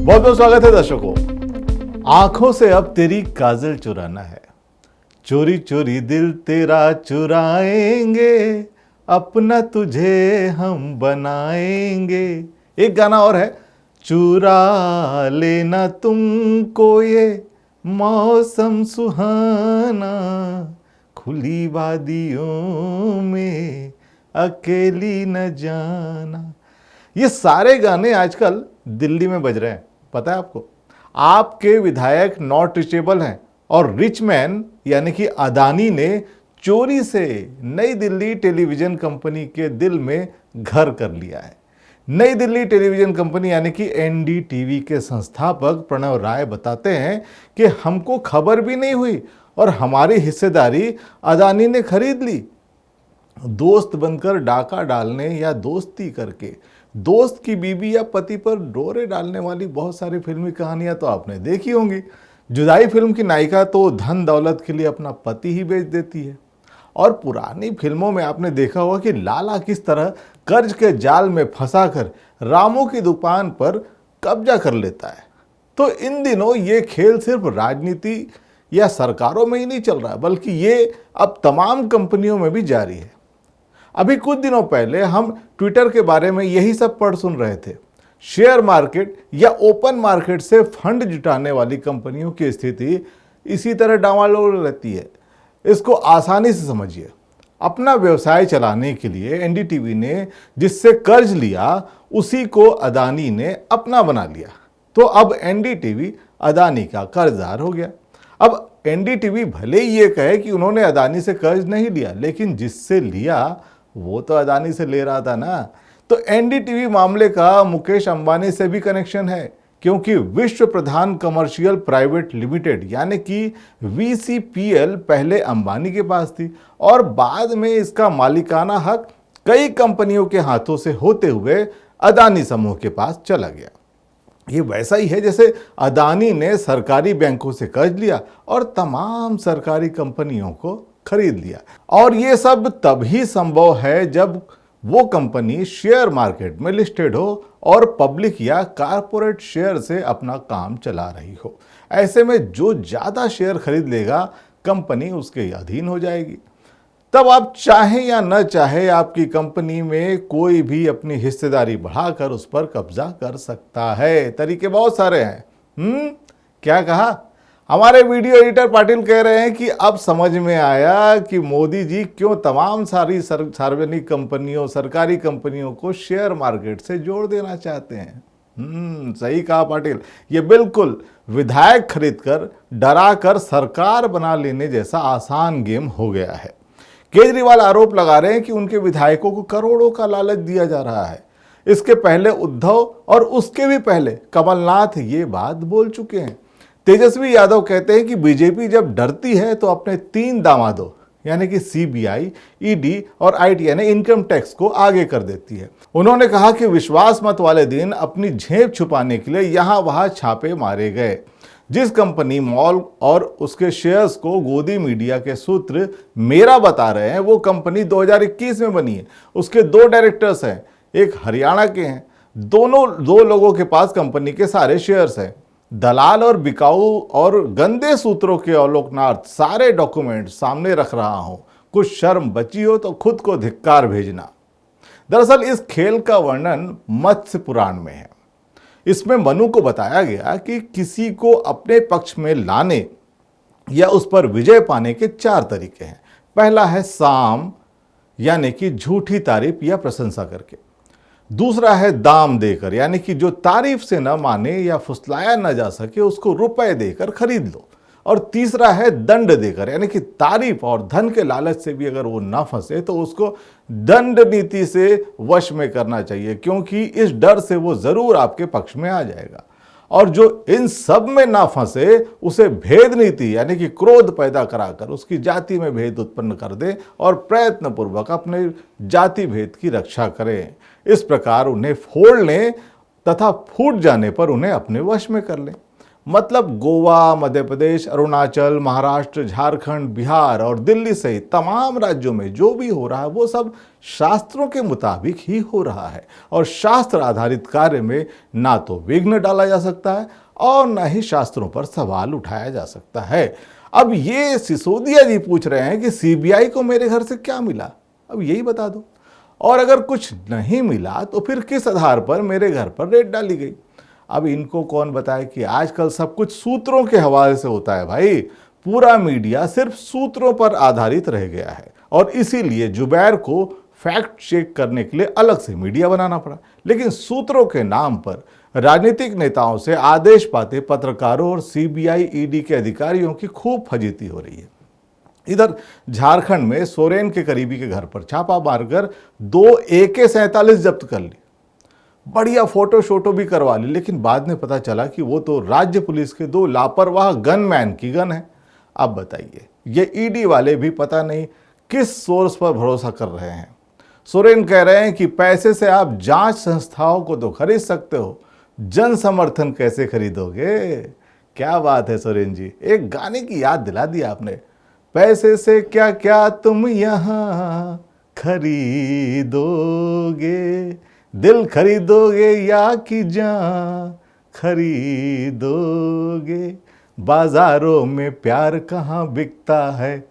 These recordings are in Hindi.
बहुत बहुत स्वागत है दर्शकों। आंखों से अब तेरी काजल चुराना है, चोरी चोरी दिल तेरा चुराएंगे, अपना तुझे हम बनाएंगे। एक गाना और है, चुरा लेना तुमको ये मौसम सुहाना, खुली वादियों में अकेली न जाना। ये सारे गाने आजकल दिल्ली में बज रहे हैं, पता है आपको? आपके विधायक नॉट रिचेबल हैं और रिच मैन यानी कि अदानी ने चोरी से नई दिल्ली टेलीविजन कंपनी के दिल में घर कर लिया है। नई दिल्ली टेलीविजन कंपनी यानी कि एनडीटीवी के संस्थापक प्रणव राय बताते हैं कि हमको खबर भी नहीं हुई और हमारी हिस्सेदारी अदानी ने खरीद ली। दोस्त बनकर डाका डालने या दोस्ती करके दोस्त की बीबी या पति पर डोरे डालने वाली बहुत सारी फिल्मी कहानियां तो आपने देखी होंगी। जुदाई फिल्म की नायिका तो धन दौलत के लिए अपना पति ही बेच देती है। और पुरानी फिल्मों में आपने देखा होगा कि लाला किस तरह कर्ज के जाल में फंसाकर रामू की दुकान पर कब्जा कर लेता है। तो इन दिनों ये खेल सिर्फ राजनीति या सरकारों में ही नहीं चल रहा, बल्कि ये अब तमाम कंपनियों में भी जारी है। अभी कुछ दिनों पहले हम ट्विटर के बारे में यही सब पढ़ सुन रहे थे। शेयर मार्केट या ओपन मार्केट से फंड जुटाने वाली कंपनियों की स्थिति इसी तरह डामाडोल रहती है। इसको आसानी से समझिए। अपना व्यवसाय चलाने के लिए एनडीटीवी ने जिससे कर्ज लिया उसी को अदानी ने अपना बना लिया। तो अब एनडीटीवी अदानी का कर्जदार हो गया। अब एनडीटीवी भले ही ये कहे कि उन्होंने अदानी से कर्ज नहीं लिया, लेकिन जिससे लिया वो तो अदानी से ले रहा था ना। तो एनडीटीवी मामले का मुकेश अंबानी से भी कनेक्शन है, क्योंकि विश्व प्रधान कमर्शियल प्राइवेट लिमिटेड यानी कि वीसीपीएल पहले अंबानी के पास थी और बाद में इसका मालिकाना हक कई कंपनियों के हाथों से होते हुए अदानी समूह के पास चला गया। ये वैसा ही है जैसे अदानी ने सरकारी बैंकों से कर्ज लिया और तमाम सरकारी कंपनियों को खरीद लिया। और ये सब तभी संभव है जब वो कंपनी शेयर मार्केट में लिस्टेड हो और पब्लिक या कारपोरेट शेयर से अपना काम चला रही हो। ऐसे में जो ज्यादा शेयर खरीद लेगा कंपनी उसके अधीन हो जाएगी। तब आप चाहे या न चाहे आपकी कंपनी में कोई भी अपनी हिस्सेदारी बढ़ाकर उस पर कब्जा कर सकता है। तरीके बहुत सारे हैं। क्या कहा? हमारे वीडियो एडिटर पाटिल कह रहे हैं कि अब समझ में आया कि मोदी जी क्यों तमाम सारी सार्वजनिक कंपनियों, सरकारी कंपनियों को शेयर मार्केट से जोड़ देना चाहते हैं। सही कहा पाटिल। ये बिल्कुल विधायक खरीदकर डराकर सरकार बना लेने जैसा आसान गेम हो गया है। केजरीवाल आरोप लगा रहे हैं कि उनके विधायकों को करोड़ों का लालच दिया जा रहा है। इसके पहले उद्धव और उसके भी पहले कमलनाथ ये बात बोल चुके हैं। तेजस्वी यादव कहते हैं कि बीजेपी जब डरती है तो अपने 3 दामादों यानी कि सीबीआई, ईडी और आईटी यानी इनकम टैक्स को आगे कर देती है। उन्होंने कहा कि विश्वास मत वाले दिन अपनी झेप छुपाने के लिए यहां वहां छापे मारे गए। जिस कंपनी मॉल और उसके शेयर्स को गोदी मीडिया के सूत्र मेरा बता रहे हैं, वो कंपनी 2021 में बनी है। उसके 2 डायरेक्टर्स हैं, एक हरियाणा के हैं। दोनों 2 लोगों के पास कंपनी के सारे शेयर्स हैं। दलाल और बिकाऊ और गंदे सूत्रों के अलोकनाथ सारे डॉक्यूमेंट सामने रख रहा हूं। कुछ शर्म बची हो तो खुद को धिक्कार भेजना। दरअसल इस खेल का वर्णन मत्स्य पुराण में है। इसमें मनु को बताया गया कि किसी को अपने पक्ष में लाने या उस पर विजय पाने के 4 तरीके हैं। पहला है साम यानी कि झूठी तारीफ या प्रशंसा करके। दूसरा है दाम देकर यानी कि जो तारीफ से न माने या फुसलाया न जा सके उसको रुपए देकर खरीद लो। और तीसरा है दंड देकर यानी कि तारीफ और धन के लालच से भी अगर वो ना फंसे तो उसको दंड नीति से वश में करना चाहिए, क्योंकि इस डर से वो जरूर आपके पक्ष में आ जाएगा। और जो इन सब में ना फंसे उसे भेद नीति यानी कि क्रोध पैदा कराकर उसकी जाति में भेद उत्पन्न कर दे और प्रयत्न पूर्वक अपने जाति भेद की रक्षा करें। इस प्रकार उन्हें फोड़ लें तथा फूट जाने पर उन्हें अपने वश में कर लें। मतलब गोवा, मध्य प्रदेश, अरुणाचल, महाराष्ट्र, झारखंड, बिहार और दिल्ली सहित तमाम राज्यों में जो भी हो रहा है वो सब शास्त्रों के मुताबिक ही हो रहा है और शास्त्र आधारित कार्य में ना तो विघ्न डाला जा सकता है और ना ही शास्त्रों पर सवाल उठाया जा सकता है। अब ये सिसोदिया जी पूछ रहे हैं कि सीबीआई को मेरे घर से क्या मिला, अब यही बता दो, और अगर कुछ नहीं मिला तो फिर किस आधार पर मेरे घर पर रेड डाली गई। अब इनको कौन बताए कि आजकल सब कुछ सूत्रों के हवाले से होता है भाई, पूरा मीडिया सिर्फ सूत्रों पर आधारित रह गया है और इसीलिए जुबैर को फैक्ट चेक करने के लिए अलग से मीडिया बनाना पड़ा। लेकिन सूत्रों के नाम पर राजनीतिक नेताओं से आदेश पाते पत्रकारों और सीबीआई ईडी के अधिकारियों की खूब फजीती हो रही है। इधर झारखंड में सोरेन के करीबी के घर पर छापा मारकर 2 AK-47 जब्त कर ली, बढ़िया फोटो शोटो भी करवा ली, लेकिन बाद में पता चला कि वो तो राज्य पुलिस के 2 लापरवाह गनमैन की गन है। अब बताइए, ये ईडी वाले भी पता नहीं किस सोर्स पर भरोसा कर रहे हैं। सोरेन कह रहे हैं कि पैसे से आप जांच संस्थाओं को तो खरीद सकते हो, जन समर्थन कैसे खरीदोगे। क्या बात है सोरेन जी, एक गाने की याद दिला दी आपने। पैसे से क्या क्या तुम यहाँ खरीदोगे, दिल खरीदोगे या कि जान खरीदोगे। बाजारों में प्यार कहाँ बिकता है,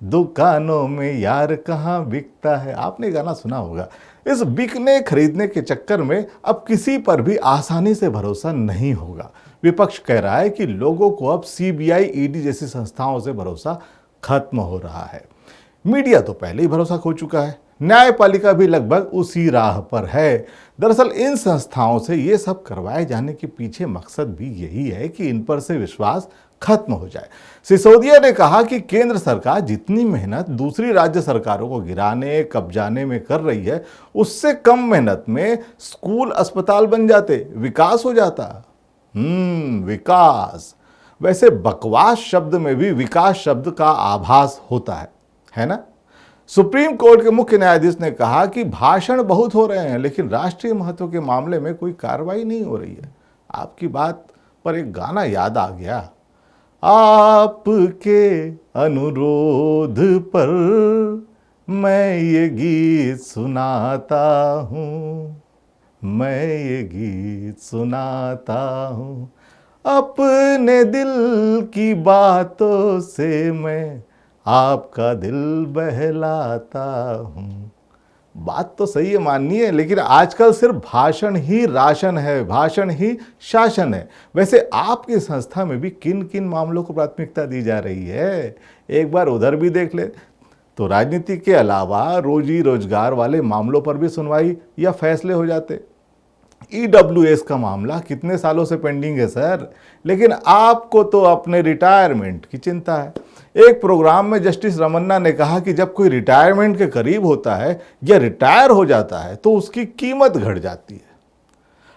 दुकानों में यार कहाँ बिकता है। आपने गाना सुना होगा। इस बिकने खरीदने के चक्कर में अब किसी पर भी आसानी से भरोसा नहीं होगा। विपक्ष कह रहा है कि लोगों को अब सीबीआई, ईडी जैसी संस्थाओं से भरोसा खत्म हो रहा है। मीडिया तो पहले ही भरोसा खो चुका है, न्यायपालिका भी लगभग उसी राह पर है। दरअसल इन संस्थाओं से ये सब करवाए जाने के पीछे मकसद भी यही है कि इन पर से विश्वास खत्म हो जाए। सिसोदिया ने कहा कि केंद्र सरकार जितनी मेहनत दूसरी राज्य सरकारों को गिराने, कब्जाने में कर रही है, उससे कम मेहनत में स्कूल, अस्पताल बन जाते, विकास हो जाता। विकास, वैसे बकवास शब्द में भी विकास शब्द का आभास होता है ना। सुप्रीम कोर्ट के मुख्य न्यायाधीश ने कहा कि भाषण बहुत हो रहे हैं लेकिन राष्ट्रीय महत्व के मामले में कोई कार्रवाई नहीं हो रही है। आपकी बात पर एक गाना याद आ गया, आपके अनुरोध पर मैं ये गीत सुनाता हूँ, मैं ये गीत सुनाता हूँ, अपने दिल की बातों से मैं आपका दिल बहलाता हूँ। बात तो सही है, मानिए, लेकिन आजकल सिर्फ भाषण ही राशन है, भाषण ही शासन है। वैसे आपकी संस्था में भी किन किन मामलों को प्राथमिकता दी जा रही है, एक बार उधर भी देख ले तो राजनीति के अलावा रोजी रोजगार वाले मामलों पर भी सुनवाई या फैसले हो जाते। EWS का मामला कितने सालों से पेंडिंग है सर, लेकिन आपको तो अपने रिटायरमेंट की चिंता है। एक प्रोग्राम में जस्टिस रमन्ना ने कहा कि जब कोई रिटायरमेंट के करीब होता है या रिटायर हो जाता है तो उसकी कीमत घट जाती है।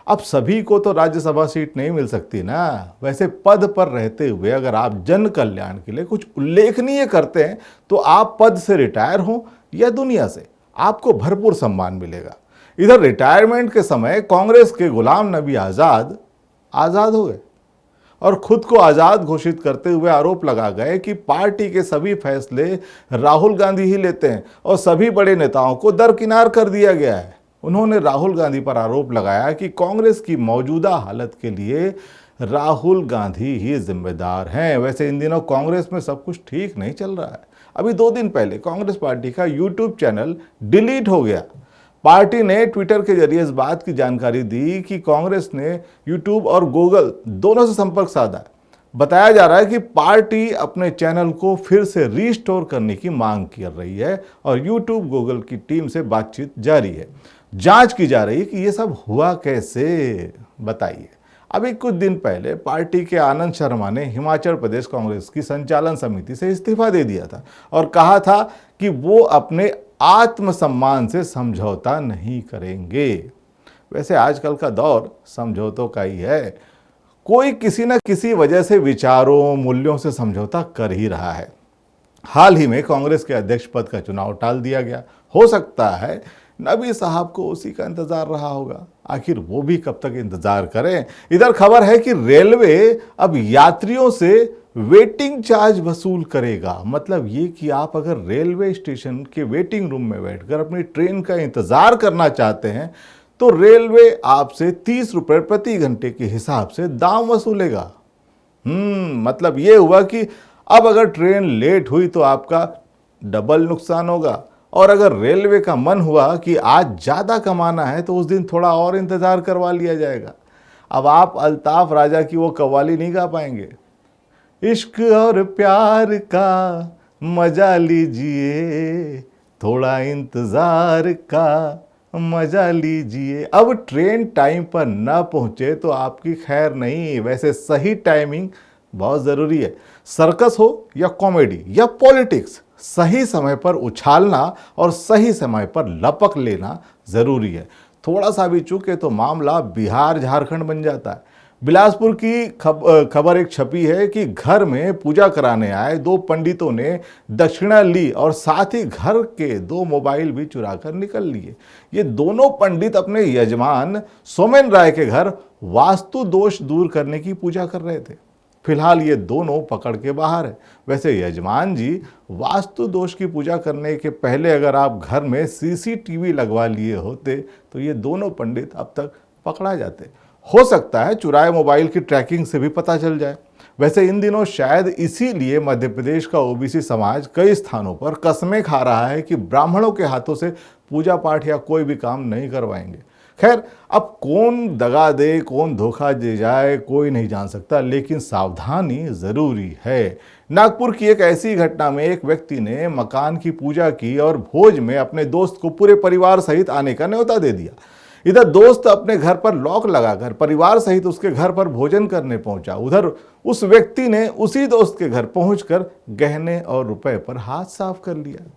अब सभी को तो राज्यसभा सीट नहीं मिल सकती ना। वैसे पद पर रहते हुए अगर आप जन कल्याण के लिए कुछ उल्लेखनीय करते हैं तो आप पद से रिटायर हो या दुनिया से, आपको भरपूर सम्मान मिलेगा। इधर रिटायरमेंट के समय कांग्रेस के गुलाम नबी आज़ाद हो गए और खुद को आज़ाद घोषित करते हुए आरोप लगा गए कि पार्टी के सभी फैसले राहुल गांधी ही लेते हैं और सभी बड़े नेताओं को दरकिनार कर दिया गया है। उन्होंने राहुल गांधी पर आरोप लगाया कि कांग्रेस की मौजूदा हालत के लिए राहुल गांधी ही जिम्मेदार हैं। वैसे इन दिनों कांग्रेस में सब कुछ ठीक नहीं चल रहा है। अभी 2 दिन पहले कांग्रेस पार्टी का यूट्यूब चैनल डिलीट हो गया। पार्टी ने ट्विटर के जरिए इस बात की जानकारी दी कि कांग्रेस ने यूट्यूब और गूगल दोनों से संपर्क साधा है। बताया जा रहा है कि पार्टी अपने चैनल को फिर से रीस्टोर करने की मांग कर रही है और यूट्यूब गूगल की टीम से बातचीत जारी है। जांच की जा रही है कि ये सब हुआ कैसे, बताइए। अभी कुछ दिन पहले पार्टी के आनंद शर्मा ने हिमाचल प्रदेश कांग्रेस की संचालन समिति से इस्तीफा दे दिया था और कहा था कि वो अपने आत्मसम्मान से समझौता नहीं करेंगे। वैसे आजकल का दौर समझौतों का ही है। कोई किसी न किसी वजह से विचारों, मूल्यों से समझौता कर ही रहा है। हाल ही में कांग्रेस के अध्यक्ष पद का चुनाव टाल दिया गया। हो सकता है नबी साहब को उसी का इंतजार रहा होगा। आखिर वो भी कब तक इंतजार करें। इधर खबर है कि रेलवे अब यात्रियों से वेटिंग चार्ज वसूल करेगा। मतलब ये कि आप अगर रेलवे स्टेशन के वेटिंग रूम में बैठकर अपनी ट्रेन का इंतजार करना चाहते हैं तो रेलवे आपसे 30 रुपए प्रति घंटे के हिसाब से दाम वसूलेगा। मतलब ये हुआ कि अब अगर ट्रेन लेट हुई तो आपका डबल नुकसान होगा, और अगर रेलवे का मन हुआ कि आज ज़्यादा कमाना है तो उस दिन थोड़ा और इंतज़ार करवा लिया जाएगा। अब आप अल्ताफ राजा की वो कव्वाली नहीं गा पाएंगे, इश्क और प्यार का मजा लीजिए, थोड़ा इंतज़ार का मजा लीजिए। अब ट्रेन टाइम पर ना पहुंचे तो आपकी खैर नहीं। वैसे सही टाइमिंग बहुत ज़रूरी है। सर्कस हो या कॉमेडी या पॉलिटिक्स, सही समय पर उछालना और सही समय पर लपक लेना ज़रूरी है। थोड़ा सा भी चूके तो मामला बिहार झारखंड बन जाता है। बिलासपुर की खबर एक छपी है कि घर में पूजा कराने आए 2 पंडितों ने दक्षिणा ली और साथ ही घर के 2 मोबाइल भी चुरा कर निकल लिए। ये दोनों पंडित अपने यजमान सोमेन राय के घर वास्तु दोष दूर करने की पूजा कर रहे थे। फिलहाल ये दोनों पकड़ के बाहर है। वैसे यजमान जी, वास्तु दोष की पूजा करने के पहले अगर आप घर में सीसीटीवी लगवा लिए होते तो ये दोनों पंडित अब तक पकड़ा जाते। हो सकता है चुराए मोबाइल की ट्रैकिंग से भी पता चल जाए। वैसे इन दिनों शायद इसीलिए मध्य प्रदेश का ओबीसी समाज कई स्थानों पर कस्में खा रहा है कि ब्राह्मणों के हाथों से पूजा पाठ या कोई भी काम नहीं करवाएंगे। खैर, अब कौन दगा दे, कौन धोखा दे जाए, कोई नहीं जान सकता, लेकिन सावधानी जरूरी है। नागपुर की एक ऐसी घटना में एक व्यक्ति ने मकान की पूजा की और भोज में अपने दोस्त को पूरे परिवार सहित आने का न्योता दे दिया। इधर दोस्त अपने घर पर लॉक लगाकर परिवार सहित उसके घर पर भोजन करने पहुंचा। उधर उस व्यक्ति ने उसी दोस्त के घर पहुंचकर गहने और रुपए पर हाथ साफ कर लिया।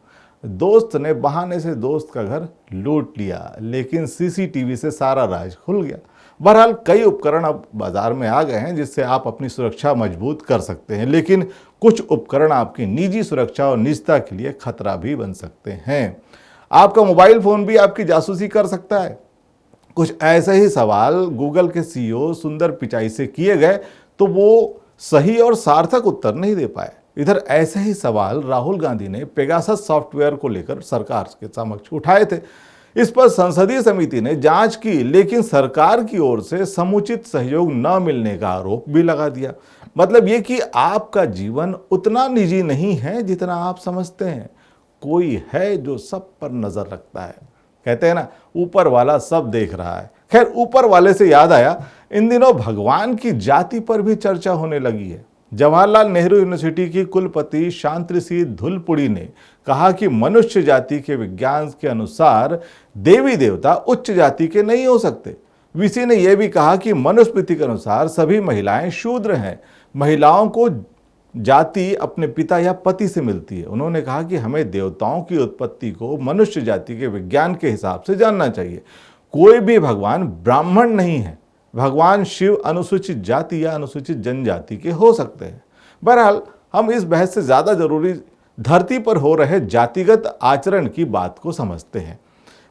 दोस्त ने बहाने से दोस्त का घर लूट लिया, लेकिन सीसीटीवी से सारा राज खुल गया। बहरहाल कई उपकरण अब बाजार में आ गए हैं जिससे आप अपनी सुरक्षा मजबूत कर सकते हैं, लेकिन कुछ उपकरण आपकी निजी सुरक्षा और निजता के लिए खतरा भी बन सकते हैं। आपका मोबाइल फोन भी आपकी जासूसी कर सकता है। कुछ ऐसे ही सवाल गूगल के सीईओ सुंदर पिचाई से किए गए तो वो सही और सार्थक उत्तर नहीं दे पाए। इधर ऐसे ही सवाल राहुल गांधी ने पेगासस सॉफ्टवेयर को लेकर सरकार के समक्ष उठाए थे। इस पर संसदीय समिति ने जांच की, लेकिन सरकार की ओर से समुचित सहयोग न मिलने का आरोप भी लगा दिया। मतलब ये कि आपका जीवन उतना निजी नहीं है जितना आप समझते हैं। कोई है जो सब पर नजर रखता है। कहते हैं ना, ऊपर वाला सब देख रहा है। खैर, ऊपर वाले से याद आया, इन दिनों भगवान की जाति पर भी चर्चा होने लगी है। जवाहरलाल नेहरू यूनिवर्सिटी की कुलपति शांतिश्री धुलपुड़ी ने कहा कि मनुष्य जाति के विज्ञान के अनुसार देवी देवता उच्च जाति के नहीं हो सकते। वीसी ने यह भी कहा कि मनुस्मृति के अनुसार सभी महिलाएं शूद्र हैं। महिलाओं को जाति अपने पिता या पति से मिलती है। उन्होंने कहा कि हमें देवताओं की उत्पत्ति को मनुष्य जाति के विज्ञान के हिसाब से जानना चाहिए। कोई भी भगवान ब्राह्मण नहीं है। भगवान शिव अनुसूचित जाति या अनुसूचित जनजाति के हो सकते हैं। बहरहाल हम इस बहस से ज़्यादा जरूरी धरती पर हो रहे जातिगत आचरण की बात को समझते हैं।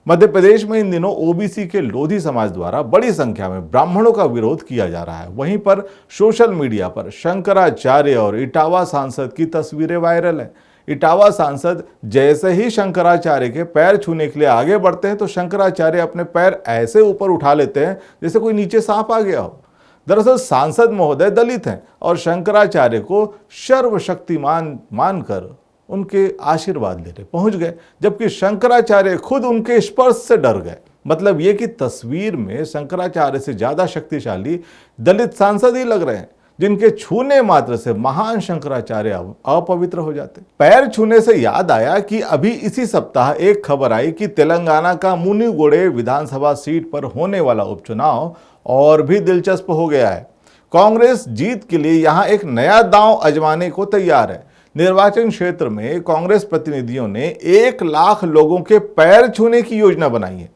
मध्य प्रदेश में इन दिनों ओबीसी के लोधी समाज द्वारा बड़ी संख्या में ब्राह्मणों का विरोध किया जा रहा है। वहीं पर सोशल मीडिया पर शंकराचार्य और इटावा सांसद की तस्वीरें वायरल हैं। इटावा सांसद जैसे ही शंकराचार्य के पैर छूने के लिए आगे बढ़ते हैं तो शंकराचार्य अपने पैर ऐसे ऊपर उठा लेते हैं जैसे कोई नीचे सांप आ गया हो। दरअसल सांसद महोदय दलित हैं और शंकराचार्य को सर्वशक्तिमान मानकर उनके आशीर्वाद लेने पहुंच गए, जबकि शंकराचार्य खुद उनके स्पर्श से डर गए। मतलब ये कि तस्वीर में शंकराचार्य से ज्यादा शक्तिशाली दलित सांसद ही लग रहे हैं, जिनके छूने मात्र से महान शंकराचार्य अपवित्र हो जाते। पैर छूने से याद आया कि अभी इसी सप्ताह एक खबर आई कि तेलंगाना का मुनिगोड़े विधानसभा सीट पर होने वाला उपचुनाव और भी दिलचस्प हो गया है। कांग्रेस जीत के लिए यहां एक नया दांव आजमाने को तैयार है। निर्वाचन क्षेत्र में कांग्रेस प्रतिनिधियों ने 1 लाख लोगों के पैर छूने की योजना बनाई है।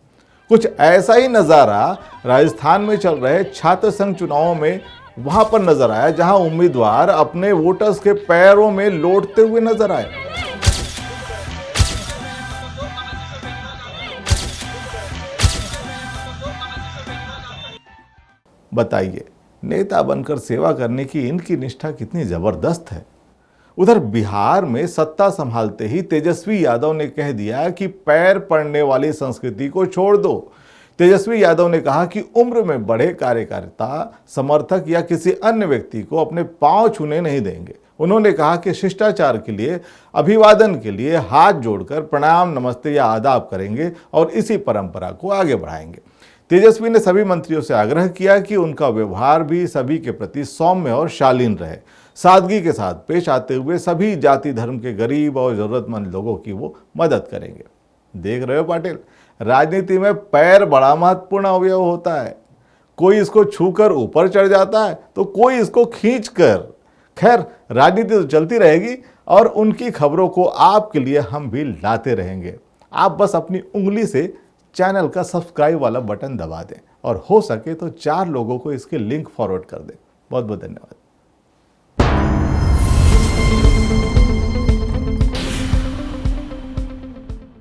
कुछ ऐसा ही नजारा राजस्थान में चल रहे छात्र संघ चुनावों में वहां पर नजर आया, जहां उम्मीदवार अपने वोटर्स के पैरों में लौटते हुए नजर आए। बताइए, नेता बनकर सेवा करने की इनकी निष्ठा कितनी जबरदस्त है। उधर बिहार में सत्ता संभालते ही तेजस्वी यादव ने कह दिया कि पैर पड़ने वाली संस्कृति को छोड़ दो। तेजस्वी यादव ने कहा कि उम्र में बड़े कार्यकर्ता, समर्थक या किसी अन्य व्यक्ति को अपने पांव छूने नहीं देंगे। उन्होंने कहा कि शिष्टाचार के लिए, अभिवादन के लिए हाथ जोड़कर प्रणाम, नमस्ते या आदाब करेंगे और इसी परंपरा को आगे बढ़ाएंगे। तेजस्वी ने सभी मंत्रियों से आग्रह किया कि उनका व्यवहार भी सभी के प्रति सौम्य और शालीन रहे। सादगी के साथ पेश आते हुए सभी जाति धर्म के गरीब और जरूरतमंद लोगों की वो मदद करेंगे। देख रहे हो पाटिल, राजनीति में पैर बड़ा महत्वपूर्ण अवयव होता है। कोई इसको छूकर ऊपर चढ़ जाता है तो कोई इसको खींचकर। खैर, राजनीति तो चलती रहेगी और उनकी खबरों को आपके लिए हम भी लाते रहेंगे। आप बस अपनी उंगली से चैनल का सब्सक्राइब वाला बटन दबा दें और हो सके तो 4 लोगों को इसके लिंक फॉरवर्ड कर दें। बहुत बहुत धन्यवाद।